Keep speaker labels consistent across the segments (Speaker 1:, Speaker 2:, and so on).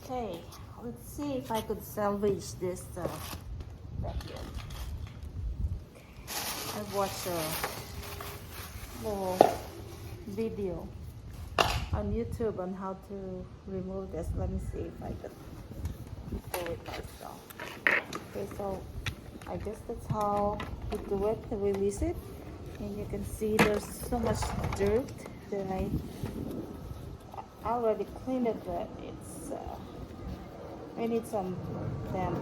Speaker 1: Okay, let's see if I could salvage this vacuum. I watched a little video on YouTube on how to remove this. Let me see if I could do it myself. Okay, so I guess that's how you do it to release it. And you can see there's so much dirt that I already cleaned it, but it's I need some damp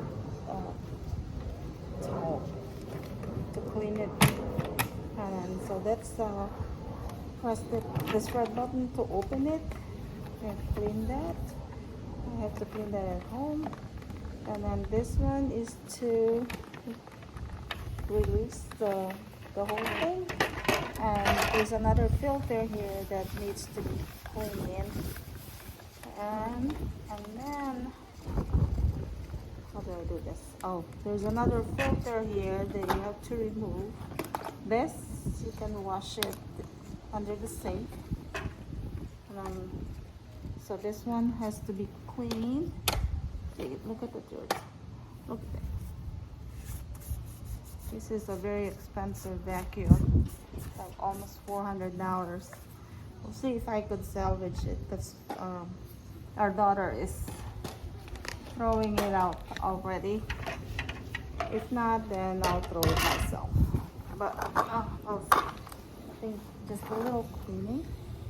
Speaker 1: towel to clean it. And so that's press this red button to open it and clean that. I have to clean that at home. And then this one is to release the whole thing. And there's another filter here that needs to be cleaned. And then how do I do this? Oh, there's another filter here that you have to remove. This you can wash it under the sink. So this one has to be cleaned. Look at the dirt. Look at that. This is a very expensive vacuum, like almost $400. We'll see if I could salvage it because our daughter is throwing it out already. If not, then I'll throw it myself. But I'll see. I think just a little cleaning.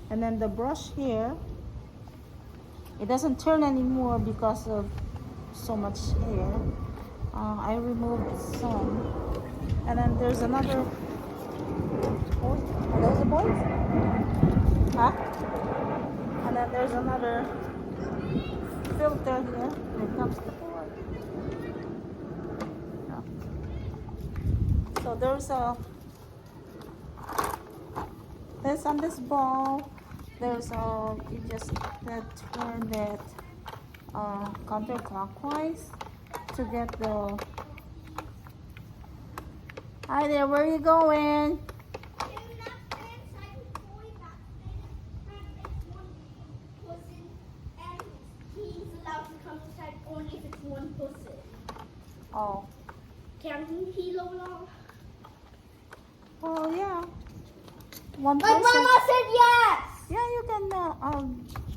Speaker 1: And then the brush here, it doesn't turn anymore because of so much hair. I removed some. And then there's another. Oh, are those the boys? Huh? And then there's another filter here. It comes the board. Yeah. So there's this on this ball. There's you just turn that counterclockwise to get the. Hi there, where are you going? Oh.
Speaker 2: Can he load off?
Speaker 1: Oh yeah. One person.
Speaker 2: My mama said yes.
Speaker 1: Yeah, you can.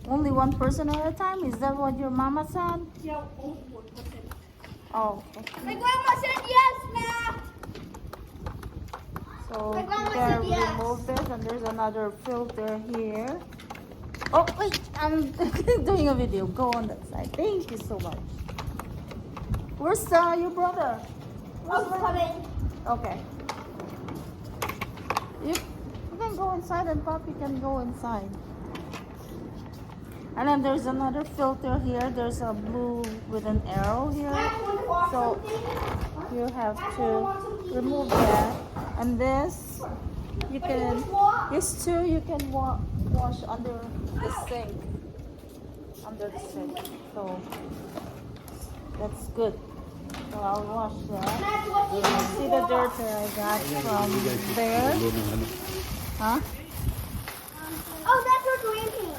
Speaker 1: Only one person at a time. Is that what your mama said?
Speaker 2: Yeah, only one person.
Speaker 1: Oh, okay.
Speaker 2: My grandma said yes, ma'am.
Speaker 1: So
Speaker 2: My
Speaker 1: you
Speaker 2: grandma
Speaker 1: can
Speaker 2: said yes.
Speaker 1: remove this, and there's another filter here. Oh wait, I'm doing a video. Go on that side. Thank you so much. Where's your brother?
Speaker 2: I'm coming.
Speaker 1: Okay. You can go inside and Poppy can go inside. And then there's another filter here. There's a blue with an arrow here. So you have to remove that. And this, you can, this too, you can wash under the sink. Under the sink. So that's good. So I'll wash that. You can see the dirt that I got from there. Huh?
Speaker 2: Oh, that's what we're doing.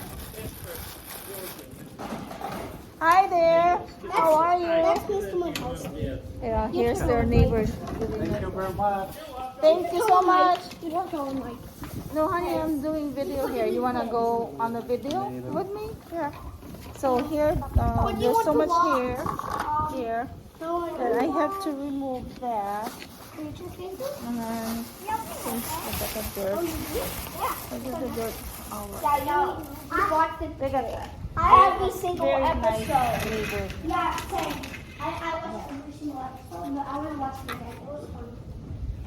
Speaker 1: Hi there. How are you?
Speaker 2: That's close to my house.
Speaker 1: Yeah, here's their neighbor.
Speaker 3: Thank you very much.
Speaker 1: Thank you so much.
Speaker 2: You don't tell him, like.
Speaker 1: No, honey, I'm doing video here. You wanna go on the video with me? Yeah. So here, there's so much hair here that I have to remove that. And then look at the dirt. Look at the dirt. Look at that.
Speaker 2: Every single
Speaker 1: Very
Speaker 2: episode.
Speaker 1: nice neighbor.
Speaker 2: Yeah, same. I watched every single episode, but I want to watch it again. It was fun.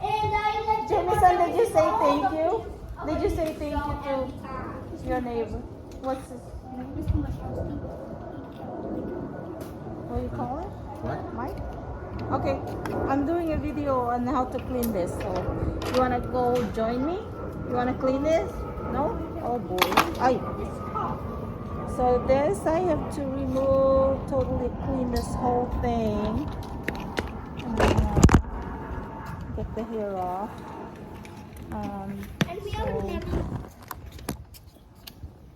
Speaker 2: And I like
Speaker 1: Jamison, did you say thank you? Did you say thank you to your neighbor? What's his name? What do you call it?
Speaker 3: What?
Speaker 1: Mike? Okay, I'm doing a video on how to clean this. So, you wanna go join me? You wanna clean this? No? Oh boy. Ay. So this, I have to remove, totally clean this whole thing. And then, get the hair off.
Speaker 2: And we haven't had.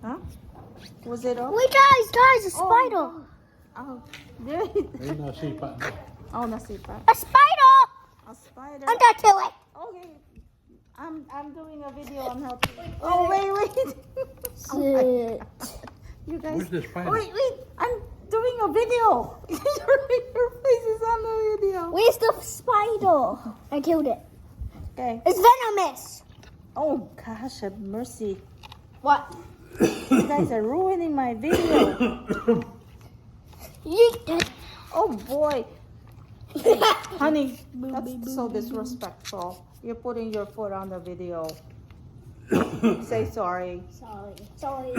Speaker 1: Huh? Was it off?
Speaker 2: Wait, guys, a spider.
Speaker 1: Oh, there it is.
Speaker 3: Ayun, nasipa na.
Speaker 1: Oh, nasipa.
Speaker 2: A spider!
Speaker 1: A spider.
Speaker 2: I'm gonna kill it.
Speaker 1: Okay. I'm doing a video on how to. Oh, wait. Oh my
Speaker 2: Sit.
Speaker 1: God. You guys.
Speaker 3: Where's the spider?
Speaker 1: Wait. I'm doing a video. Your face is on the video.
Speaker 2: Where's the spider? I killed it.
Speaker 1: Okay.
Speaker 2: It's venomous.
Speaker 1: Oh gosh, have mercy.
Speaker 2: What?
Speaker 1: You guys are ruining my video. Oh boy. Hey, honey, that's so disrespectful. You're putting your foot on the video. Say sorry.
Speaker 2: Sorry.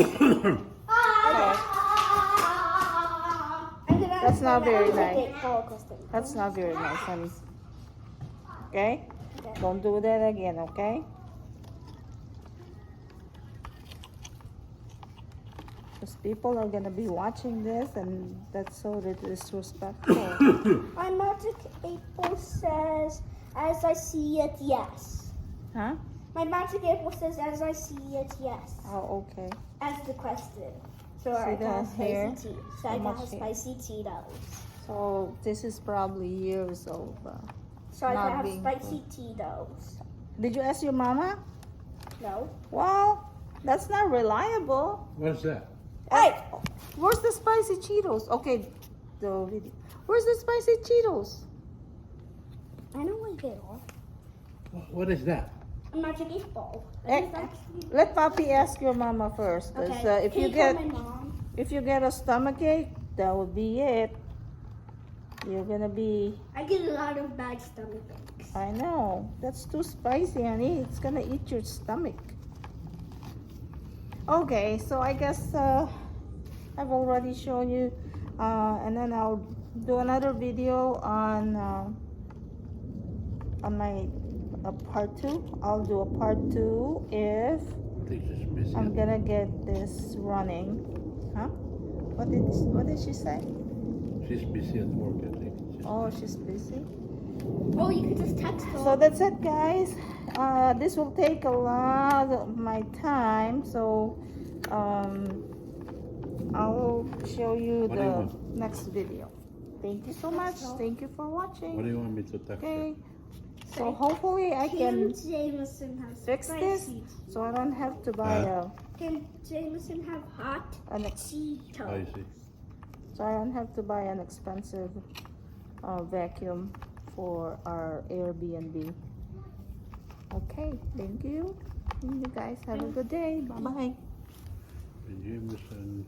Speaker 1: Okay. That's not very nice.
Speaker 2: That's
Speaker 1: That's not very nice, honey. Okay? Don't do that again, okay? Because people are gonna be watching this, and that's so disrespectful.
Speaker 2: My magic 8 ball says, as I see it, yes.
Speaker 1: Huh?
Speaker 2: My magic 8 ball says, as I see it, yes.
Speaker 1: Oh, okay.
Speaker 2: As the question. So
Speaker 1: See
Speaker 2: I
Speaker 1: the
Speaker 2: can have
Speaker 1: hair?
Speaker 2: spicy tea. So
Speaker 1: How
Speaker 2: I can
Speaker 1: much
Speaker 2: have
Speaker 1: hair?
Speaker 2: spicy Tito's.
Speaker 1: So this is probably years of.
Speaker 2: So I
Speaker 1: Not
Speaker 2: can have
Speaker 1: being
Speaker 2: spicy Tito's.
Speaker 1: Did you ask your mama?
Speaker 2: No.
Speaker 1: Well, that's not reliable.
Speaker 3: What's that?
Speaker 2: Hey!
Speaker 1: Where's the spicy Cheetos? Okay, the video. Where's the spicy Cheetos?
Speaker 2: I know what they are.
Speaker 3: What is that?
Speaker 2: A magic 8 ball.
Speaker 1: Eh, Let Papi ask your mama first. 'Cause,
Speaker 2: Okay.
Speaker 1: if
Speaker 2: Can
Speaker 1: you
Speaker 2: call
Speaker 1: get
Speaker 2: my mom?
Speaker 1: if you get a stomachache, that would be it. You're gonna be.
Speaker 2: I get a lot of bad stomach aches.
Speaker 1: I know that's too spicy, honey. It's gonna eat your stomach. Okay, so I guess I've already shown you, and then I'll do another video on my part 2. I'll do a part 2 if
Speaker 3: Lisa's busy.
Speaker 1: I'm gonna get this running. Huh? What did she say?
Speaker 3: She's busy at work, I think.
Speaker 1: Oh, she's busy.
Speaker 2: Oh, you can just text her.
Speaker 1: So that's it, guys. This will take a lot of my time, so I'll show you
Speaker 3: What do you
Speaker 1: the
Speaker 3: want?
Speaker 1: next video. Thank you so much. Thank you for watching.
Speaker 3: What do you want me to text her?
Speaker 1: Okay. So hopefully I can
Speaker 2: Jameson have
Speaker 1: fix this, so I don't have to buy
Speaker 2: Can Jameson have hot
Speaker 1: an ex-
Speaker 2: Cheetos?
Speaker 3: I see.
Speaker 1: so I don't have to buy an expensive vacuum for our Airbnb. Okay, thank you. You guys have a good day. Bye bye.
Speaker 3: Jameson,